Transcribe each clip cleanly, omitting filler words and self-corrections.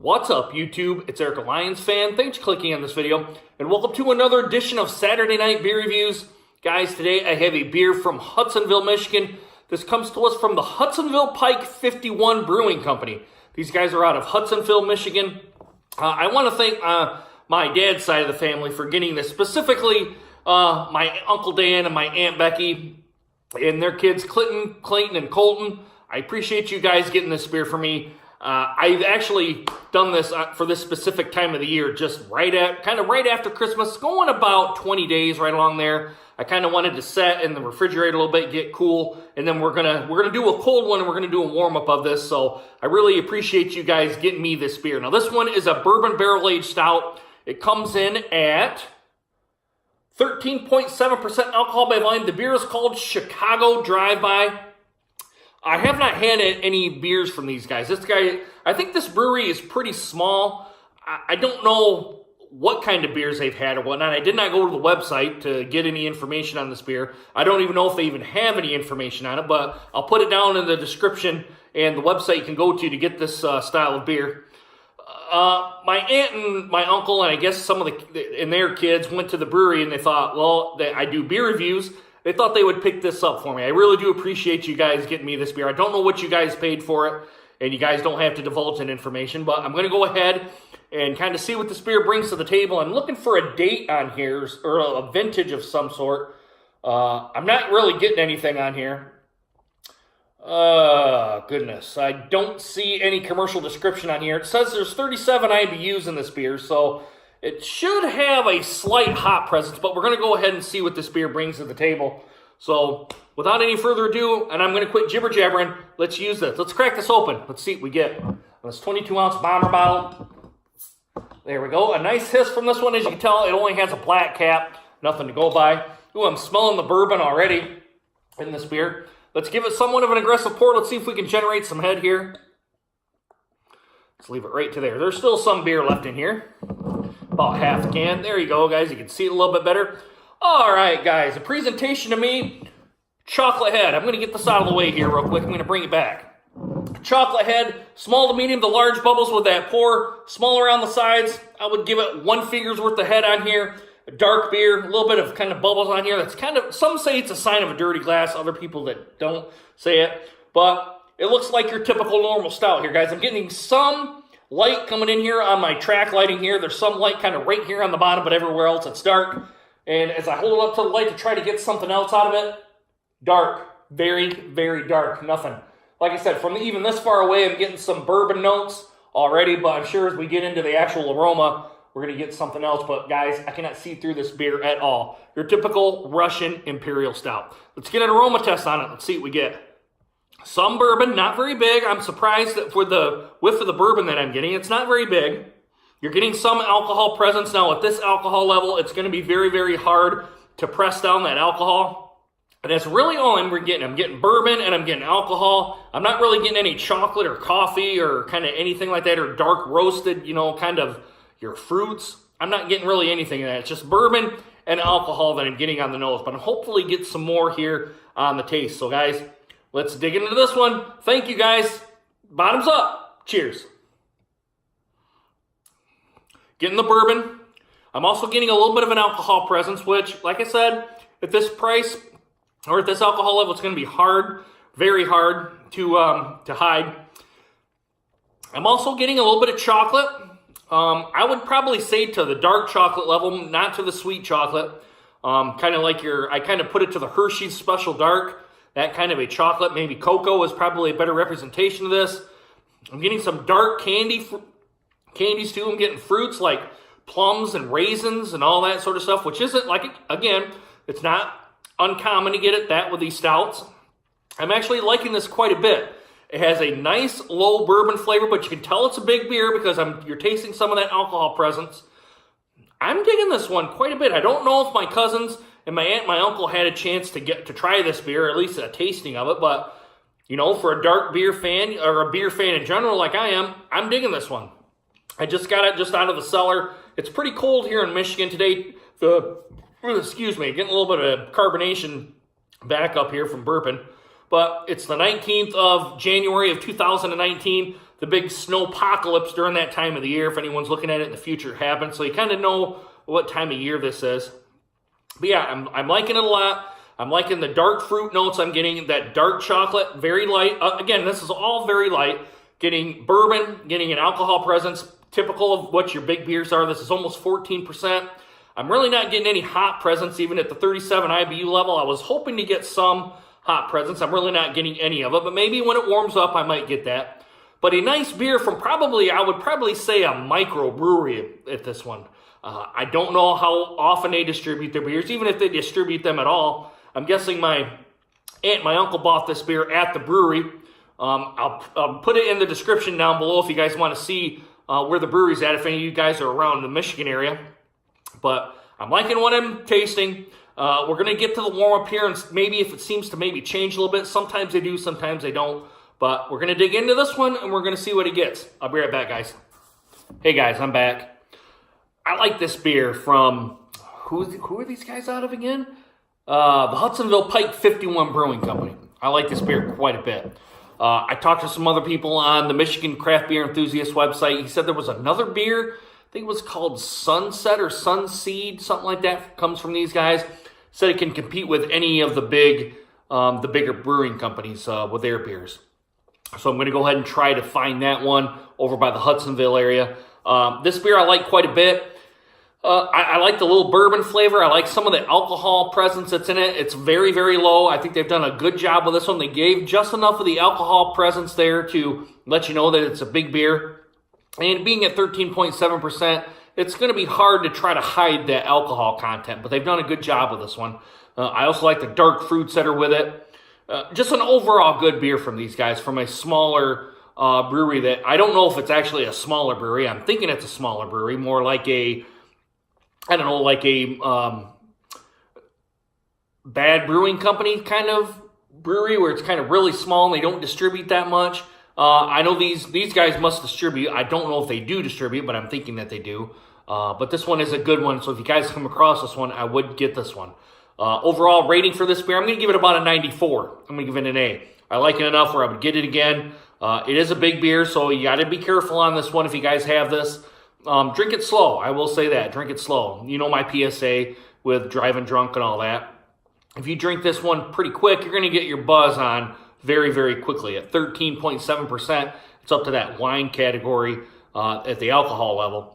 What's up, YouTube? It's Eric, a Lions fan. Thanks for clicking on this video, and welcome to another edition of Saturday Night Beer Reviews. Guys, today I have a beer from Hudsonville, Michigan. This comes to us from the Hudsonville Pike 51 Brewing Company. These guys are out of Hudsonville, Michigan. I want to thank my dad's side of the family for getting this, specifically my Uncle Dan and my Aunt Becky and their kids, Clayton, and Colton. I appreciate you guys getting this beer for me. I've actually done this for this specific time of the year, just right after Christmas, going about 20 days right along there. I kind of wanted to set in the refrigerator a little bit, get cool, and then we're gonna do a cold one and we're gonna do a warm up of this. So I really appreciate you guys getting me this beer. Now this one is a bourbon barrel aged stout. It comes in at 13.7% alcohol by volume. The beer is called Chicago Drive-By. I have not had any beers from these guys. I think this brewery is pretty small. I don't know what kind of beers they've had or whatnot. I did not go to the website to get any information on this beer. I don't even know if they even have any information on it, but I'll put it down in the description and the website you can go to get this style of beer. My aunt and my uncle, and I guess some of their kids went to the brewery and they thought, well, I do beer reviews. They thought they would pick this up for me. I really do appreciate you guys getting me this beer. I don't know what you guys paid for it, and you guys don't have to divulge that information, but I'm going to go ahead and kind of see what this beer brings to the table. I'm looking for a date on here, or a vintage of some sort. I'm not really getting anything on here. Goodness. I don't see any commercial description on here. It says there's 37 IBUs in this beer, so it should have a slight hop presence, but we're going to go ahead and see what this beer brings to the table. So, without any further ado, and I'm going to quit jibber-jabbering, let's use this. Let's crack this open. Let's see what we get. This 22-ounce bomber bottle. There we go. A nice hiss from this one. As you can tell, it only has a black cap. Nothing to go by. Ooh, I'm smelling the bourbon already in this beer. Let's give it somewhat of an aggressive pour. Let's see if we can generate some head here. Let's leave it right to there. There's still some beer left in here. About half a can. There you go, guys. You can see it a little bit better. All right, guys. The presentation to me, chocolate head. I'm going to get this out of the way here real quick. I'm going to bring it back. Chocolate head, small to medium to large bubbles with that pour. Small around the sides. I would give it 1 finger's worth of head on here. A dark beer, a little bit of kind of bubbles on here. That's kind of, some say it's a sign of a dirty glass. Other people that don't say it. But it looks like your typical normal stout here, guys. I'm getting some light coming in here on my track lighting here. There's some light kind of right here on the bottom, but everywhere else it's dark. And as I hold it up to the light to try to get something else out of it, dark. Very, very dark. Nothing. Like I said, from even this far away, I'm getting some bourbon notes already, but I'm sure as we get into the actual aroma, we're going to get something else. But guys, I cannot see through this beer at all. Your typical Russian Imperial Stout. Let's get an aroma test on it. Let's see what we get. Some bourbon, not very big. I'm surprised that for the whiff of the bourbon that I'm getting, it's not very big. You're getting some alcohol presence. Now, at this alcohol level, it's going to be very, very hard to press down that alcohol. And that's really all I'm getting. I'm getting bourbon and I'm getting alcohol. I'm not really getting any chocolate or coffee or kind of anything like that, or dark roasted, kind of your fruits. I'm not getting really anything of that. It's just bourbon and alcohol that I'm getting on the nose. But I'll hopefully get some more here on the taste. So, guys, let's dig into this one. Thank you, guys. Bottoms up. Cheers. Getting the bourbon. I'm also getting a little bit of an alcohol presence, which, like I said, at this price or at this alcohol level, it's going to be hard, very hard to hide. I'm also getting a little bit of chocolate. I would probably say to the dark chocolate level, not to the sweet chocolate. Kind of like I kind of put it to the Hershey's Special Dark. That kind of a chocolate, maybe cocoa is probably a better representation of this. I'm getting some dark candies too. I'm getting fruits like plums and raisins and all that sort of stuff, which isn't again, it's not uncommon to get that with these stouts. I'm actually liking this quite a bit. It has a nice low bourbon flavor, but you can tell it's a big beer because you're tasting some of that alcohol presence. I'm digging this one quite a bit. I don't know if my cousins and my aunt and my uncle had a chance to try this beer, or at least a tasting of it, but for a dark beer fan, or a beer fan in general like I am, I'm digging this one. I just got it just out of the cellar. It's pretty cold here in Michigan today. Excuse me, getting a little bit of carbonation back up here from burping. But it's the 19th of January of 2019. the big snowpocalypse during that time of the year. If anyone's looking at it in the future, it happens. So you kind of know what time of year this is. But yeah, I'm liking it a lot. I'm liking the dark fruit notes I'm getting, that dark chocolate, very light. Again, this is all very light. Getting bourbon, getting an alcohol presence, typical of what your big beers are. This is almost 14%. I'm really not getting any hot presence, even at the 37 IBU level. I was hoping to get some hot presence. I'm really not getting any of it, but maybe when it warms up, I might get that. But a nice beer from I would probably say a microbrewery at this one. I don't know how often they distribute their beers, even if they distribute them at all. I'm guessing my aunt and my uncle bought this beer at the brewery. I'll put it in the description down below if you guys want to see where the brewery's at, if any of you guys are around the Michigan area. But I'm liking what I'm tasting. We're going to get to the warm-up here, and maybe if it seems to maybe change a little bit. Sometimes they do, sometimes they don't. But we're going to dig into this one, and we're going to see what it gets. I'll be right back, guys. Hey, guys, I'm back. I like this beer from, who are these guys out of again? The Hudsonville Pike 51 Brewing Company. I like this beer quite a bit. I talked to some other people on the Michigan Craft Beer Enthusiast website. He said there was another beer, I think it was called Sunset or Sunseed, something like that, comes from these guys. Said it can compete with any of the bigger brewing companies with their beers. So I'm going to go ahead and try to find that one over by the Hudsonville area. This beer I like quite a bit. I like the little bourbon flavor. I like some of the alcohol presence that's in it. It's very, very low. I think they've done a good job with this one. They gave just enough of the alcohol presence there to let you know that it's a big beer. And being at 13.7%, it's going to be hard to try to hide that alcohol content, but they've done a good job with this one. I also like the dark fruits that are with it. Just an overall good beer from these guys, from a smaller brewery that I don't know if it's actually a smaller brewery. I'm thinking it's a smaller brewery, more like a bad brewing company kind of brewery where it's kind of really small and they don't distribute that much. I know these guys must distribute. I don't know if they do distribute, but I'm thinking that they do. But this one is a good one, so if you guys come across this one, I would get this one. Overall rating for this beer, I'm going to give it about a 94. I'm going to give it an A. I like it enough where I would get it again. It is a big beer, so you got to be careful on this one if you guys have this. Drink it slow. I will say that. Drink it slow. You know my PSA with driving drunk and all that. If you drink this one pretty quick, you're going to get your buzz on very, very quickly. At 13.7%, it's up to that wine category at the alcohol level.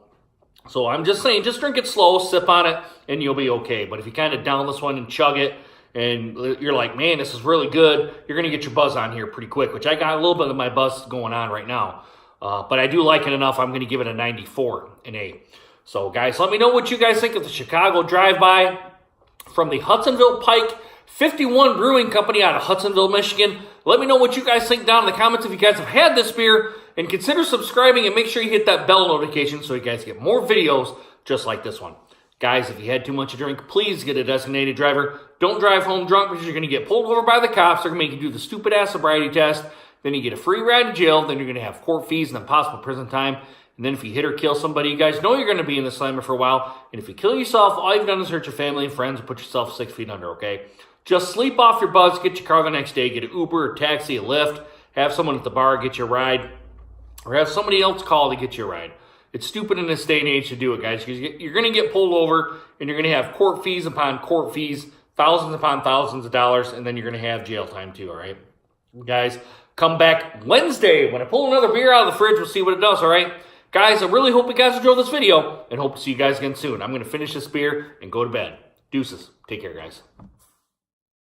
So I'm just saying, just drink it slow, sip on it, and you'll be okay. But if you kind of down this one and chug it, and you're like, man, this is really good, you're going to get your buzz on here pretty quick, which I got a little bit of my buzz going on right now. But I do like it enough, I'm going to give it a 94, an A. So, guys, let me know what you guys think of the Chicago Drive-By from the Hudsonville Pike 51 Brewing Company out of Hudsonville, Michigan. Let me know what you guys think down in the comments if you guys have had this beer, and consider subscribing and make sure you hit that bell notification so you guys get more videos just like this one. Guys, if you had too much to drink, please get a designated driver. Don't drive home drunk because you're going to get pulled over by the cops. They're going to make you do the stupid-ass sobriety test. Then you get a free ride to jail. Then you're going to have court fees and then possible prison time. And then if you hit or kill somebody, you guys know you're going to be in the slammer for a while. And if you kill yourself, all you've done is hurt your family and friends and put yourself 6 feet under, okay? Just sleep off your buzz, get your car the next day, get an Uber, a taxi, a Lyft, have someone at the bar get you a ride, or have somebody else call to get you a ride. It's stupid in this day and age to do it, guys, because you're going to get pulled over, and you're going to have court fees upon court fees, thousands upon thousands of dollars, and then you're going to have jail time too, all right? Guys, come back Wednesday when I pull another beer out of the fridge. We'll see what it does, all right? Guys, I really hope you guys enjoyed this video, and hope to see you guys again soon. I'm going to finish this beer and go to bed. Deuces. Take care, guys.